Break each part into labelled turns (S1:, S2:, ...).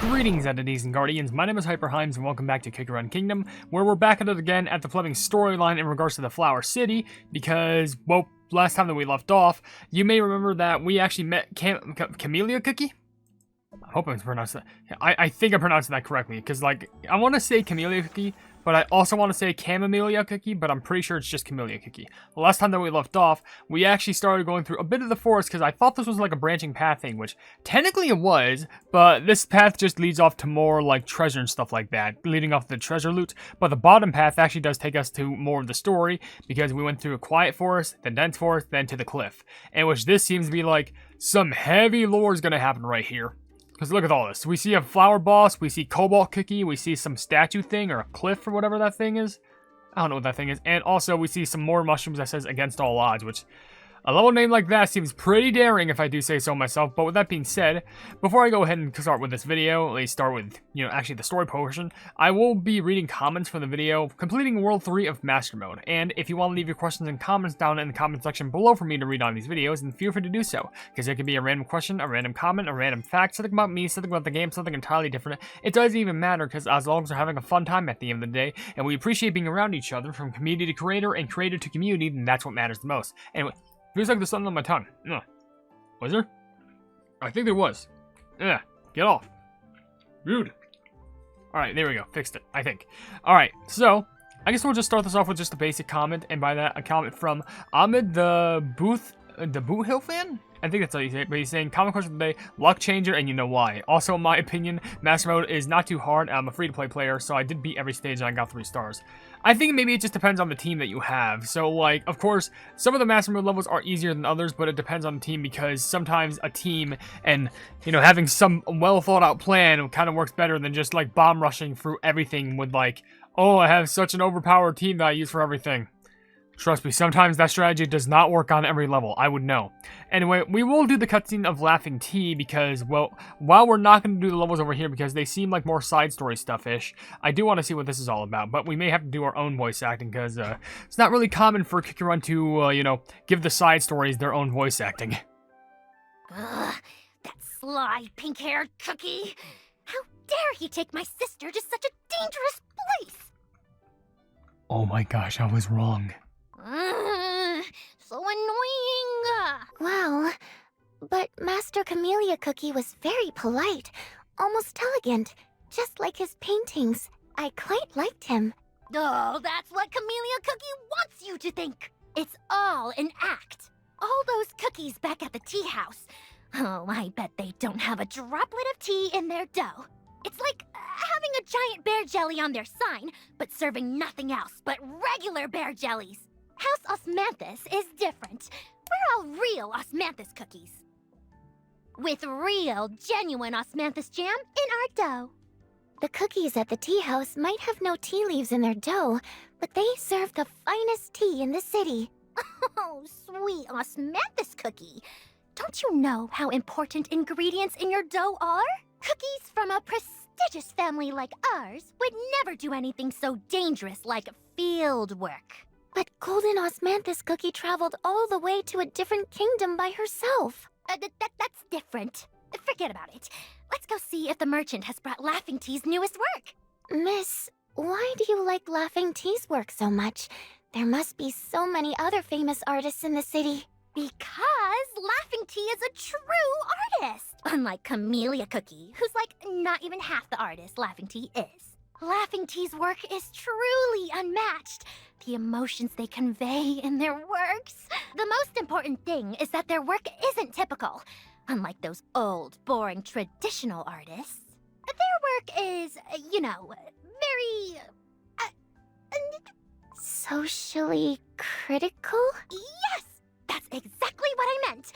S1: Greetings, entities and guardians. My name is HyperHimes, and welcome back to Kick Around Kingdom, where we're back at it again at the Fleming storyline in regards to the Flower City, because, well, last time that we left off, you may remember that we actually met Camellia Cookie? I hope I'm pronouncing that. I think I'm pronouncing that correctly, because, like, I want to say Camellia Cookie, but I also want to say Camellia Cookie, but I'm pretty sure it's just Camellia Cookie. The last time that we left off, we actually started going through a bit of the forest, because I thought this was like a branching path thing, which technically it was, but this path just leads off to more, like, treasure and stuff like that, leading off the treasure loot, but the bottom path actually does take us to more of the story, because we went through a quiet forest, then dense forest, then to the cliff, in which this seems to be, like, some heavy lore is going to happen right here. Because look at all this. We see a flower boss, we see Cobalt Cookie, we see some statue thing, or a cliff, or whatever that thing is. I don't know what that thing is. And also, we see some more mushrooms that says against all odds, which a level name like that seems pretty daring if I do say so myself. But with that being said, before I go ahead and start with this video, let's start with, actually the story portion. I will be reading comments from the video, completing World 3 of Master Mode. And if you want to leave your questions and comments down in the comment section below for me to read on these videos, then feel free to do so. Because it could be a random question, a random comment, a random fact, something about me, something about the game, something entirely different. It doesn't even matter, because as long as we're having a fun time at the end of the day, and we appreciate being around each other from community to creator and creator to community, then that's what matters the most. Anyway. Feels like there's something on my tongue. Was there? I think there was. Get off. Rude. Alright, there we go. Fixed it, I think. Alright, so, I guess we'll just start this off with just a basic comment, and by that, a comment from Ahmed the Boot Hill fan? I think that's how you say it, but he's saying, common question of the day, luck changer, and you know why. Also, in my opinion, Master Mode is not too hard. I'm a free-to-play player, so I did beat every stage and I got 3 stars. I think maybe it just depends on the team that you have. So, like, of course, some of the Master Mode levels are easier than others, but it depends on the team, because sometimes a team and, having some well-thought-out plan kind of works better than just, like, bomb rushing through everything with, like, oh, I have such an overpowered team that I use for everything. Trust me, sometimes that strategy does not work on every level, I would know. Anyway, we will do the cutscene of Laughing Tea because, well, while we're not going to do the levels over here because they seem like more side story stuff-ish, I do want to see what this is all about, but we may have to do our own voice acting because it's not really common for Kikurun to, give the side stories their own voice acting.
S2: Ugh, that sly, pink-haired cookie! How dare he take my sister to such a dangerous place!
S1: Oh my gosh, I was wrong.
S2: So annoying!
S3: Well, but Master Camellia Cookie was very polite, almost elegant, just like his paintings. I quite liked him.
S2: Oh, that's what Camellia Cookie wants you to think! It's all an act. All those cookies back at the tea house. Oh, I bet they don't have a droplet of tea in their dough. It's like having a giant bear jelly on their sign, but serving nothing else but regular bear jellies. House Osmanthus is different. We're all real Osmanthus cookies. With real, genuine Osmanthus jam in our dough.
S3: The cookies at the tea house might have no tea leaves in their dough, but they serve the finest tea in the city.
S2: Oh, sweet Osmanthus cookie. Don't you know how important ingredients in your dough are? Cookies from a prestigious family like ours would never do anything so dangerous like field work.
S3: But Golden Osmanthus Cookie traveled all the way to a different kingdom by herself.
S2: That's different. Forget about it. Let's go see if the merchant has brought Laughing Tea's newest work.
S3: Miss, why do you like Laughing Tea's work so much? There must be so many other famous artists in the city.
S2: Because Laughing Tea is a true artist. Unlike Camellia Cookie, who's like not even half the artist Laughing Tea is. Laughing Tea's work is truly unmatched. The emotions they convey in their works. The most important thing is that their work isn't typical. Unlike those old, boring, traditional artists. Their work is, very...
S3: Socially critical?
S2: Yes! That's exactly what I meant.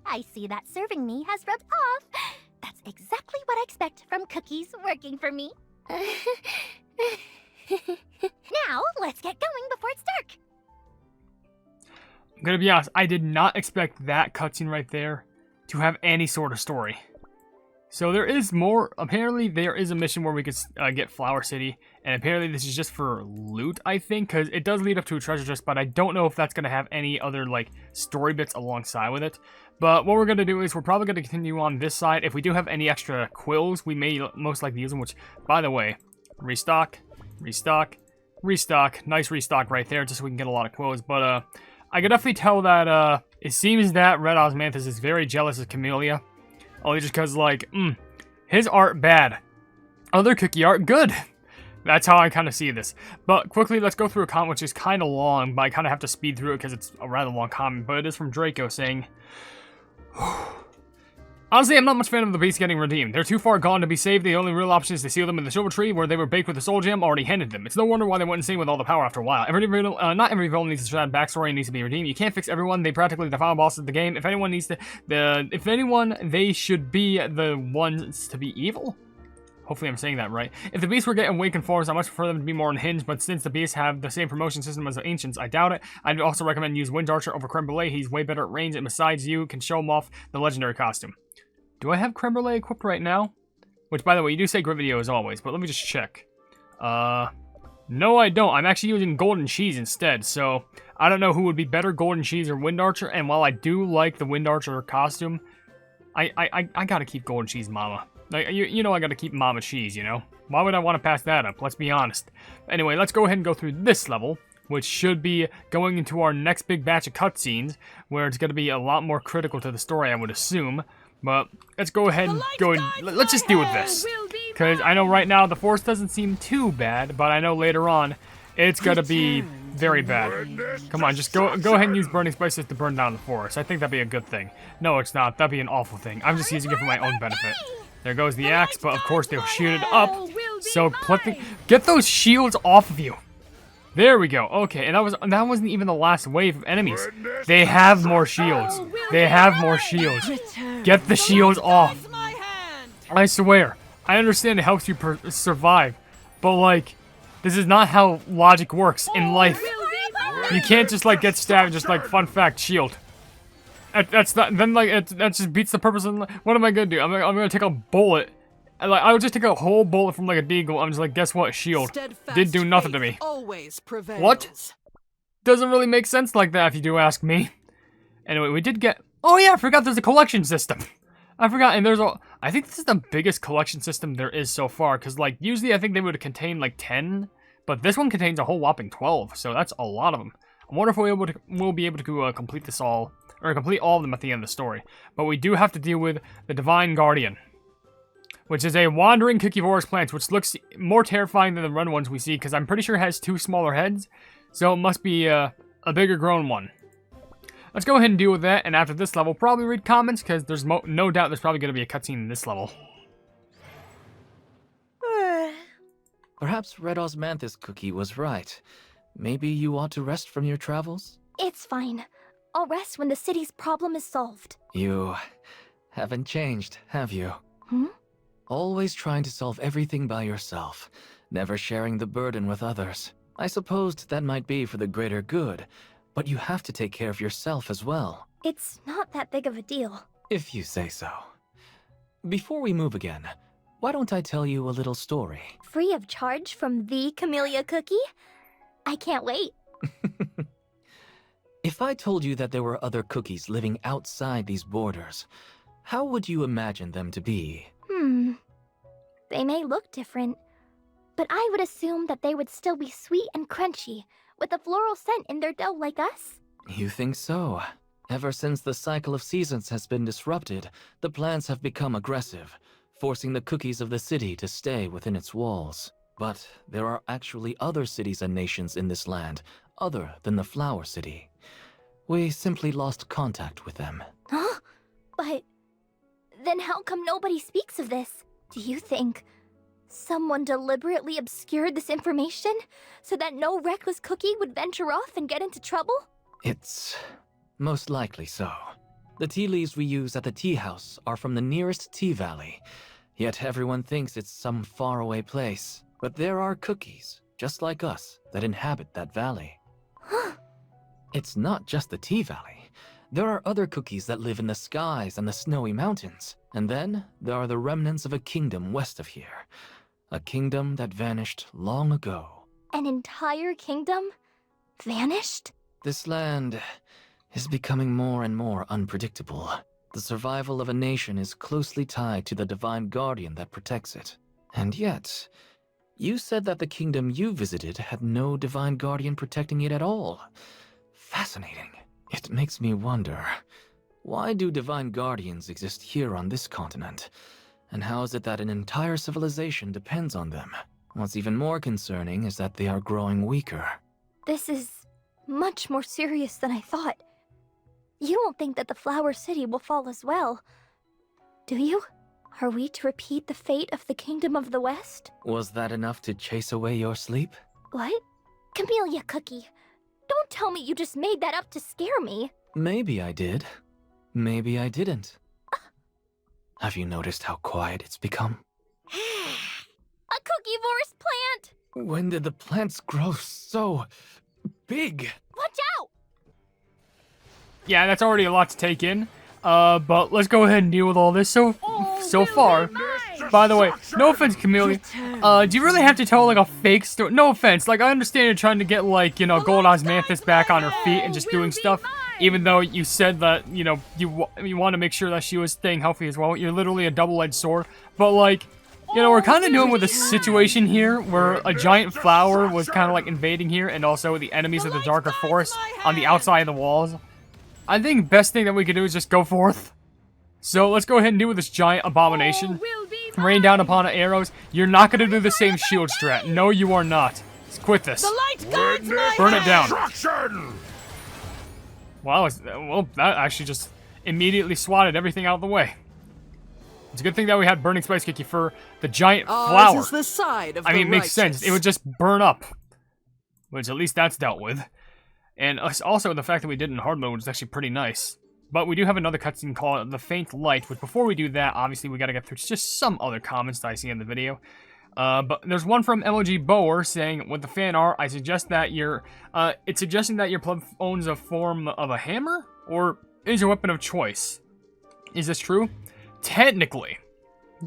S2: I see that serving me has rubbed off. That's exactly what I expect from cookies working for me. Now, let's get going before it's dark.
S1: I'm gonna be honest, I did not expect that cutscene right there to have any sort of story. So there is more. Apparently, there is a mission where we could get Flower City, and apparently this is just for loot, I think, because it does lead up to a treasure chest, but I don't know if that's going to have any other, like, story bits alongside with it. But what we're going to do is we're probably going to continue on this side. If we do have any extra quills, we may most likely use them, which, by the way, restock, restock, restock. Nice restock right there, just so we can get a lot of quills. But, I can definitely tell that, it seems that Red Osmanthus is very jealous of Camellia. Only just because, like, his art bad. Other cookie art good. That's how I kind of see this. But quickly, let's go through a comment which is kind of long, but I kind of have to speed through it because it's a rather long comment. But it is from Draco saying, honestly, I'm not much fan of the beasts getting redeemed. They're too far gone to be saved. The only real option is to seal them in the silver tree where they were baked with the soul gem already handed them. It's no wonder why they went insane with all the power after a while. Not every villain needs a sad backstory and needs to be redeemed. You can't fix everyone. They practically the final boss of the game. If anyone they should be the ones to be evil. Hopefully I'm saying that right. If the beasts were getting awakened forms, I much prefer them to be more unhinged, but since the beasts have the same promotion system as the ancients, I doubt it. I'd also recommend use Wind Archer over Creme Brulee. He's way better at range, and besides you can show him off the legendary costume. Do I have Creme Brulee equipped right now? Which, by the way, you do say great video as always, but let me just check. No I don't. I'm actually using Golden Cheese instead, so I don't know who would be better, Golden Cheese or Wind Archer, and while I do like the Wind Archer costume, I gotta keep Golden Cheese Mama. Like, you know I gotta keep Mama Cheese, you know? Why would I want to pass that up? Let's be honest. Anyway, let's go ahead and go through this level, which should be going into our next big batch of cutscenes, where it's gonna be a lot more critical to the story, I would assume. But let's go ahead and let's just deal with this. Because I know right now the force doesn't seem too bad, but I know later on it's gonna be very bad. Come on, just go ahead and use burning spices to burn down the forest. I think that'd be a good thing. No, it's not. That'd be an awful thing. I'm just using it for my own benefit. There goes the axe, but of course they'll shoot it up. So get those shields off of you. There we go. Okay, and that wasn't even the last wave of enemies. They have more shields. They have more shields. Get the shields off. I swear. I understand it helps you survive, but like, this is not how logic works in life. You can't just like get stabbed and just like fun fact shield. That's not. Then like that just beats the purpose of. What am I gonna do? I'm gonna take a bullet. I would just take a whole bullet from like a deagle. I'm just like, guess what? Shield did do nothing to me. What? Doesn't really make sense like that if you do ask me. Anyway, we did get. Oh yeah, I forgot there's a collection system. I forgot, and there's a. I think this is the biggest collection system there is so far, because like usually I think they would contain like 10, but this one contains a whole whopping 12, so that's a lot of them. I wonder if we'll be able to complete this all, or complete all of them at the end of the story. But we do have to deal with the Divine Guardian, which is a wandering cucuvorous plant, which looks more terrifying than the run ones we see, because I'm pretty sure it has 2 smaller heads, so it must be a bigger grown one. Let's go ahead and deal with that, and after this level, probably read comments, because there's no doubt there's probably going to be a cutscene in this level.
S4: Perhaps Red Osmanthus Cookie was right. Maybe you ought to rest from your travels?
S3: It's fine. I'll rest when the city's problem is solved.
S4: You haven't changed, have you? Always trying to solve everything by yourself, never sharing the burden with others. I supposed that might be for the greater good, but you have to take care of yourself as well.
S3: It's not that big of a deal.
S4: If you say so. Before we move again, why don't I tell you a little story?
S3: Free of charge from the Camellia Cookie? I can't wait.
S4: If I told you that there were other cookies living outside these borders, how would you imagine them to be?
S3: They may look different, but I would assume that they would still be sweet and crunchy, with a floral scent in their dough like us.
S4: You think so? Ever since the cycle of seasons has been disrupted, the plants have become aggressive, forcing the cookies of the city to stay within its walls. But there are actually other cities and nations in this land, other than the Flower City. We simply lost contact with them.
S3: Huh? But then how come nobody speaks of this? Do you think someone deliberately obscured this information so that no reckless cookie would venture off and get into trouble?
S4: It's most likely so. The tea leaves we use at the tea house are from the nearest tea valley, yet everyone thinks it's some faraway place. But there are cookies, just like us, that inhabit that valley. It's not just the tea valley. There are other cookies that live in the skies and the snowy mountains. And then there are the remnants of a kingdom west of here. A kingdom that vanished long ago.
S3: An entire kingdom? Vanished?
S4: This land is becoming more and more unpredictable. The survival of a nation is closely tied to the divine guardian that protects it. And yet, you said that the kingdom you visited had no divine guardian protecting it at all. Fascinating. It makes me wonder, why do divine guardians exist here on this continent? And how is it that an entire civilization depends on them? What's even more concerning is that they are growing weaker.
S3: This is much more serious than I thought. You don't think that the Flower City will fall as well, do you? Are we to repeat the fate of the Kingdom of the West?
S4: Was that enough to chase away your sleep?
S3: What? Camellia Cookie, don't tell me you just made that up to scare me.
S4: Maybe I did. Maybe I didn't. Have you noticed how quiet it's become?
S3: A cookivorous plant!
S4: When did the plants grow so big?
S3: Watch out!
S1: Yeah, that's already a lot to take in. But let's go ahead and deal with all this so far. By the way, no offense, Camellia. Do you really have to tell like a fake story? No offense. Like I understand you're trying to get like, you know, Gold Osmanthus back on her feet and just doing stuff. Even though you said that, you know, you want to make sure that she was staying healthy as well. You're literally a double-edged sword. But like, you know, we're kind of dealing with a situation here where a giant flower was kind of like invading here, and also the enemies of the darker forest on the outside of the walls. I think best thing that we can do is just go forth. So let's go ahead and deal with this giant abomination. Rain down upon it arrows. You're not going to do the same shield strat. No, you are not. Let's quit this. Burn it down. Wow, well, that actually just immediately swatted everything out of the way. It's a good thing that we had Burning Spice Cookie for the giant flower.
S5: This is the side of
S1: I mean, it
S5: the
S1: makes sense. It would just burn up. Which at least that's dealt with. And also the fact that we did it in hard mode is actually pretty nice. But we do have another cutscene called The Faint Light, which before we do that, obviously we gotta get through just some other comments that I see in the video. But there's one from LOG Bower saying, with the fan art, I suggest that it's suggesting that your pleb owns a form of a hammer, or is your weapon of choice. Is this true? Technically.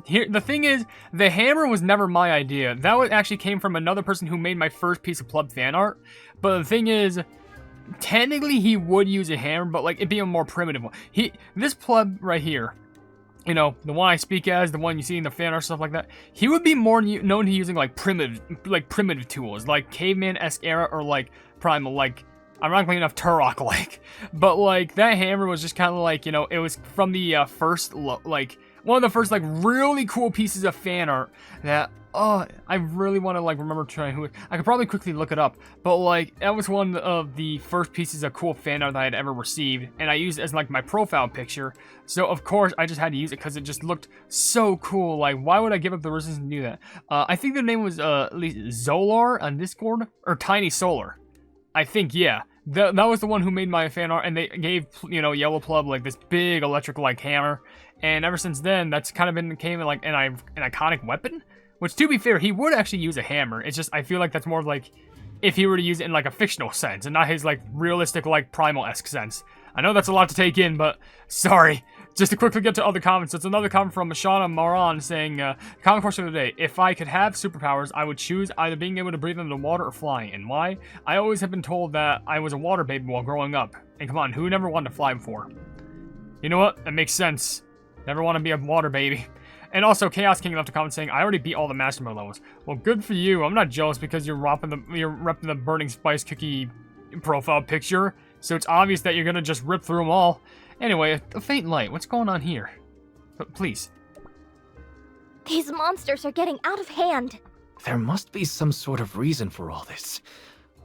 S1: Here, the thing is, the hammer was never my idea. That actually came from another person who made my first piece of pleb fan art. But the thing is, technically he would use a hammer, but like it'd be a more primitive one. This pleb right here, you know, the one I speak as, the one you see in the fan art, stuff like that, he would be more known to using like primitive tools, like caveman-esque era, or like primal, like ironically enough Turok like. But like that hammer was just kind of like, you know, it was from the first like one of the first like really cool pieces of fan art that I really want to like remember trying who. I could probably quickly look it up, but like that was one of the first pieces of cool fan art that I had ever received, and I used it as like my profile picture. So of course I just had to use it because it just looked so cool. Like why would I give up the resistance to do that? I think their name was at least Zolar on Discord, or Tiny Solar. I think, yeah. That was the one who made my fan art, and they gave, you know, Yellow Plub like this big electric like hammer, and ever since then that's kind of became like an iconic weapon. Which, to be fair, he would actually use a hammer. It's just, I feel like that's more of like, if he were to use it in like a fictional sense, and not his like realistic like primal-esque sense. I know that's a lot to take in, but sorry. Just to quickly get to other comments, it's another comment from Mashana Maran saying, comment question of the day, if I could have superpowers, I would choose either being able to breathe under the water or flying. And why? I always have been told that I was a water baby while growing up. And come on, who never wanted to fly before? You know what? That makes sense. Never want to be a water baby. And also, Chaos King left a comment saying, I already beat all the Master Mode levels. Well, good for you. I'm not jealous because you're repping the Burning Spice Cookie profile picture. So it's obvious that you're going to just rip through them all. Anyway, a faint light. What's going on here? But please.
S3: These monsters are getting out of hand.
S4: There must be some sort of reason for all this.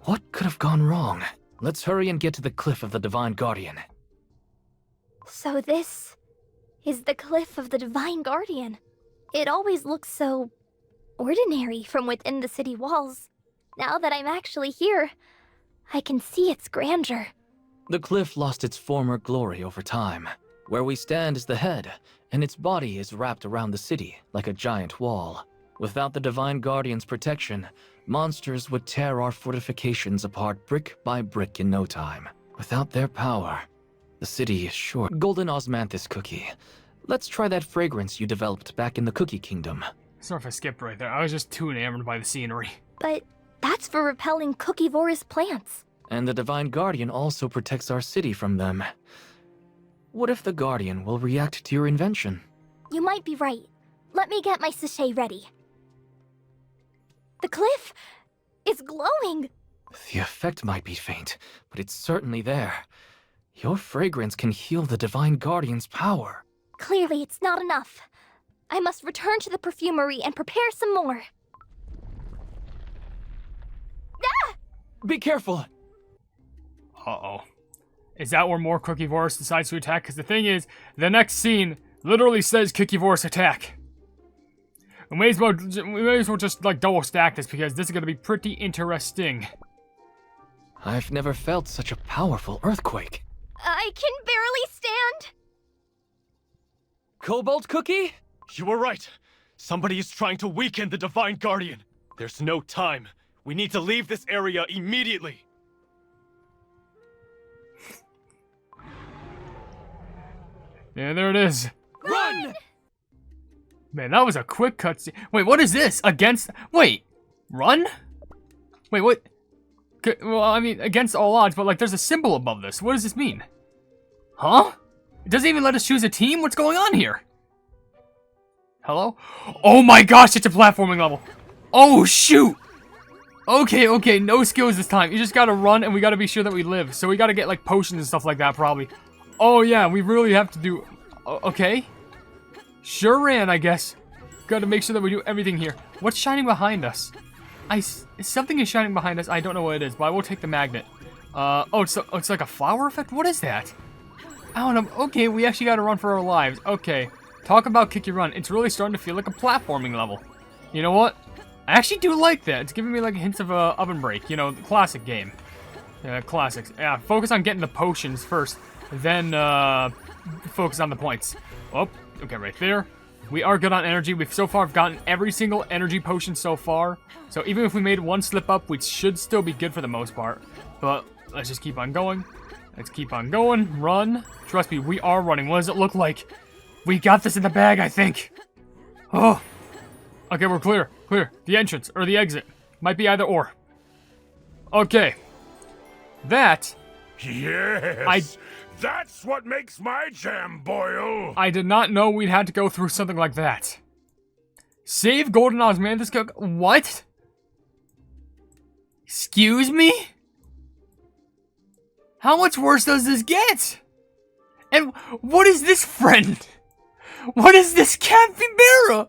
S4: What could have gone wrong? Let's hurry and get to the cliff of the Divine Guardian.
S3: So this is the cliff of the Divine Guardian. It always looks so ordinary from within the city walls. Now that I'm actually here, I can see its grandeur.
S4: The cliff lost its former glory over time. Where we stand is the head, and its body is wrapped around the city like a giant wall. Without the Divine Guardian's protection, monsters would tear our fortifications apart brick by brick in no time. Without their power, the The city is sure. Golden Osmanthus cookie. Let's try that fragrance you developed back in the Cookie Kingdom.
S1: Sorry if I skipped right there. I was just too enamored by the scenery.
S3: But that's for repelling cookivorous plants.
S4: And the Divine Guardian also protects our city from them. What if the Guardian will react to your invention?
S3: You might be right. Let me get my sachet ready. The cliff is glowing.
S4: The effect might be faint, but it's certainly there. Your fragrance can heal the Divine Guardian's power.
S3: Clearly, it's not enough. I must return to the perfumery and prepare some more.
S4: Be careful!
S1: Uh-oh. Is that where more Cookivorous decides to attack? Because the thing is, the next scene literally says Cookivorous attack. We may as well just, like, double stack this, because this is going to be pretty interesting.
S4: I've never felt such a powerful earthquake.
S3: I can barely stand.
S4: Cobalt Cookie?
S5: You were right. Somebody is trying to weaken the Divine Guardian. There's no time. We need to leave this area immediately.
S1: Yeah, there it is.
S5: Run!
S1: Man, that was a quick cutscene. Wait, what is this? Against... Wait. Run? Wait, what? Well, I mean, against all odds, but, like, there's a symbol above this. What does this mean? Huh? It doesn't even let us choose a team? What's going on here? Hello? Oh my gosh, it's a platforming level. Oh, shoot! Okay, no skills this time. You just gotta run, and we gotta be sure that we live. So we gotta get, like, potions and stuff like that, probably. Oh, yeah, we really have to do... Okay. Sure ran, I guess. Gotta make sure that we do everything here. What's shining behind us? Something is shining behind us. I don't know what it is, but I will take the magnet. Oh, it's like a flower effect? What is that? I don't know. Okay, we actually gotta run for our lives. Okay. Talk about kick your run. It's really starting to feel like a platforming level. You know what? I actually do like that. It's giving me like hints of OvenBreak. You know, the classic game. Classics. Yeah, focus on getting the potions first. Then, focus on the points. Oh, okay, right there. We are good on energy. We've so far gotten every single energy potion so far. So even if we made one slip up, we should still be good for the most part. But let's just keep on going. Let's keep on going. Run. Trust me, we are running. What does it look like? We got this in the bag, I think. Oh. Okay, we're clear. Clear. The entrance, or the exit. Might be either or. Okay. That...
S6: Yes! That's what makes my jam boil!
S1: I did not know we'd had to go through something like that. Save Golden Osmanthus Cook? What? Excuse me? How much worse does this get? And what is this friend? What is this capybara?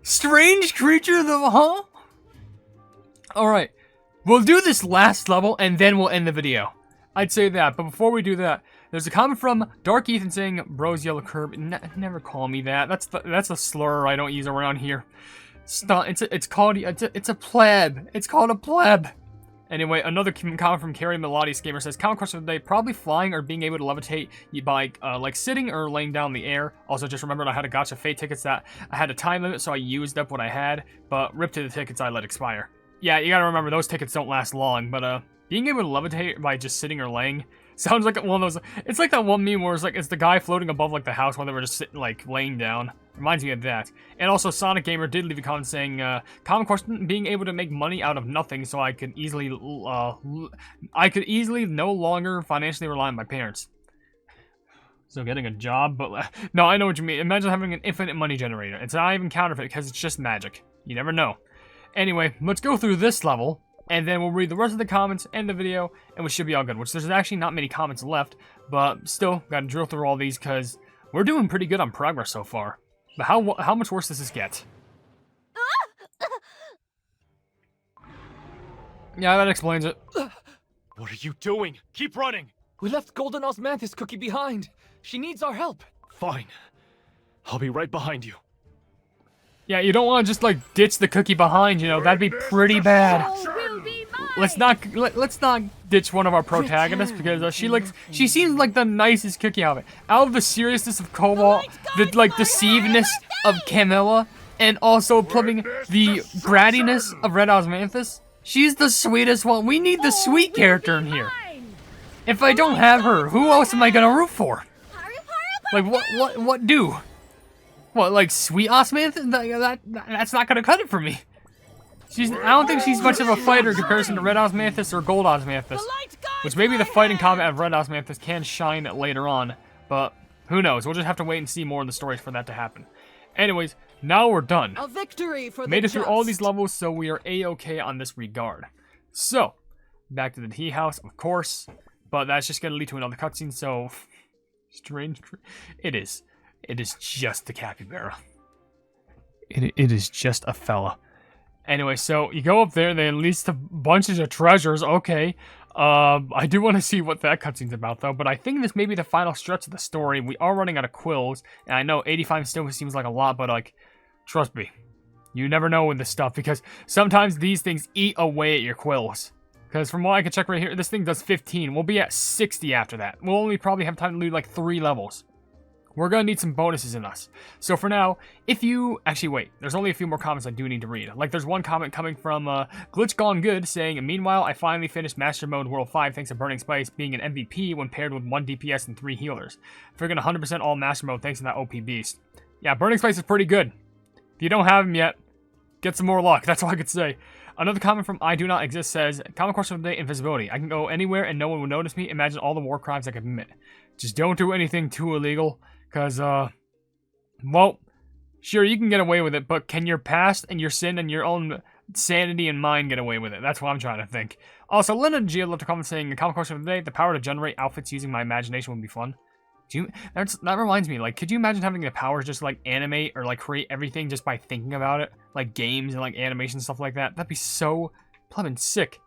S1: Strange creature, huh? Alright. We'll do this last level, and then we'll end the video. I'd say that, but before we do that, there's a comment from Dark Ethan saying, "Bro's yellow curb." Never call me that. That's a slur I don't use around here. It's a pleb. It's called a pleb. Anyway, another comment from Carrie Melodious Gamer says, "Common question of the day: probably flying or being able to levitate by like sitting or laying down in the air." Also, just remembered I had a gotcha fate tickets that I had a time limit, so I used up what I had. But rip to the tickets I let expire. Yeah, you gotta remember those tickets don't last long. But being able to levitate by just sitting or laying sounds like one of those. It's like that one meme where it's the guy floating above like the house while they were just sitting, like laying down. Reminds me of that. And also, Sonic Gamer did leave a comment saying, "Common question: being able to make money out of nothing, so I could easily no longer financially rely on my parents." So getting a job, but no, I know what you mean. Imagine having an infinite money generator. It's not even counterfeit because it's just magic. You never know. Anyway, let's go through this level. And then we'll read the rest of the comments and the video, and we should be all good. Which there's actually not many comments left, but still gotta drill through all these because we're doing pretty good on progress so far. But how much worse does this get? Yeah, that explains it.
S5: What are you doing? Keep running!
S4: We left Golden Osmanthus Cookie behind. She needs our help.
S5: Fine. I'll be right behind you.
S1: Yeah, you don't want to just like ditch the cookie behind, you know. That'd be pretty bad. Let's not ditch one of our protagonists because she seems like the nicest cookie of it. Out of the seriousness of Cobalt, the deceivedness of Camilla, and also plumbing the brattiness of Red Osmanthus, she's the sweetest one. We need the sweet character in here. If I don't have her, who else am I gonna root for? Like, what do? What, like, sweet Osmanthus? That's not gonna cut it for me. I don't think she's much of a fighter in comparison to Red Osmanthus or Gold Osmanthus. Which maybe the fighting combat of Red Osmanthus can shine later on. But, who knows? We'll just have to wait and see more in the stories for that to happen. Anyways, now we're done.
S7: A victory for
S1: Made
S7: the
S1: it through all these levels, so we are a-okay on this regard. So, back to the tea house, of course. But that's just gonna lead to another cutscene, so... Strange. It is. It is just the capybara. It is just a fella. Anyway, so you go up there, they unleash a bunch of treasures, okay. I do want to see what that cutscene's about, though, but I think this may be the final stretch of the story. We are running out of quills, and I know 85 still seems like a lot, but, like, trust me. You never know with this stuff, because sometimes these things eat away at your quills. Because from what I can check right here, this thing does 15. We'll be at 60 after that. We'll only probably have time to do like 3 levels. We're going to need some bonuses in us. So for now, if you... Actually, wait. There's only a few more comments I do need to read. Like, there's one comment coming from Glitch Gone Good saying, meanwhile, I finally finished Master Mode World 5 thanks to Burning Spice being an MVP when paired with 1 DPS and 3 healers. Friggin' 100% all Master Mode thanks to that OP beast. Yeah, Burning Spice is pretty good. If you don't have him yet, get some more luck. That's all I could say. Another comment from I Do Not Exist says, common question of the day, invisibility. I can go anywhere and no one will notice me. Imagine all the war crimes I could commit. Just don't do anything too illegal, because, well, sure, you can get away with it, but can your past and your sin and your own sanity and mind get away with it? That's what I'm trying to think. Also, Linda G left a comment saying, the common question of the day, the power to generate outfits using my imagination would be fun. That reminds me, like, could you imagine having the power to just, like, animate or, like, create everything just by thinking about it? Like, games and, like, animation and stuff like that? That'd be so plummin' sick.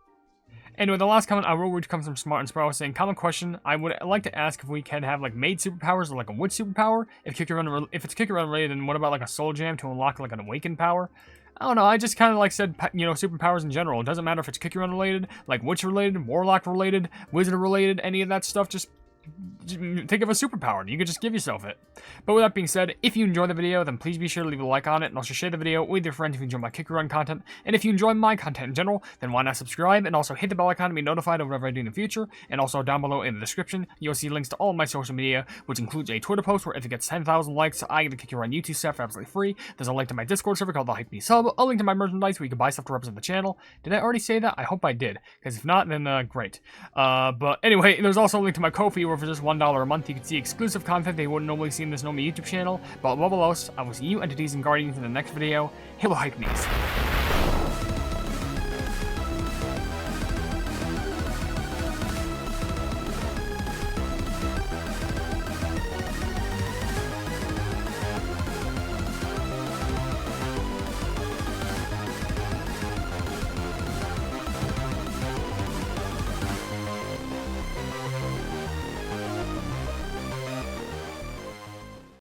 S1: Anyway, the last comment I will read comes from Smart and Sprout saying, common question, I would like to ask if we can have, like, made superpowers or, like, a wood superpower? If it's kick run related, then what about, like, a soul jam to unlock, like, an awakened power? I don't know, I just kind of, like, said, you know, superpowers in general. It doesn't matter if it's kick run related, like, witch related, warlock related, wizard related, any of that stuff, just think of a superpower and you can just give yourself it. But with that being said, if you enjoyed the video, then please be sure to leave a like on it and also share the video with your friends if you enjoy my kick run content. And if you enjoy my content in general, then why not subscribe and also hit the bell icon to be notified of whatever I do in the future. And also down below in the description, you'll see links to all of my social media, which includes a Twitter post where if it gets 10,000 likes, I get to kick run YouTube stuff for absolutely free. There's a link to my Discord server called the Hypenese Sub, a link to my merchandise where you can buy stuff to represent the channel. Did I already say that? I hope I did, because if not, then great. But anyway, there's also a link to my Ko-fi where for just $1 a month you can see exclusive content they wouldn't normally see in this normal YouTube channel. But above all else, I will see you entities and guardians in the next video. Hello Hypenese.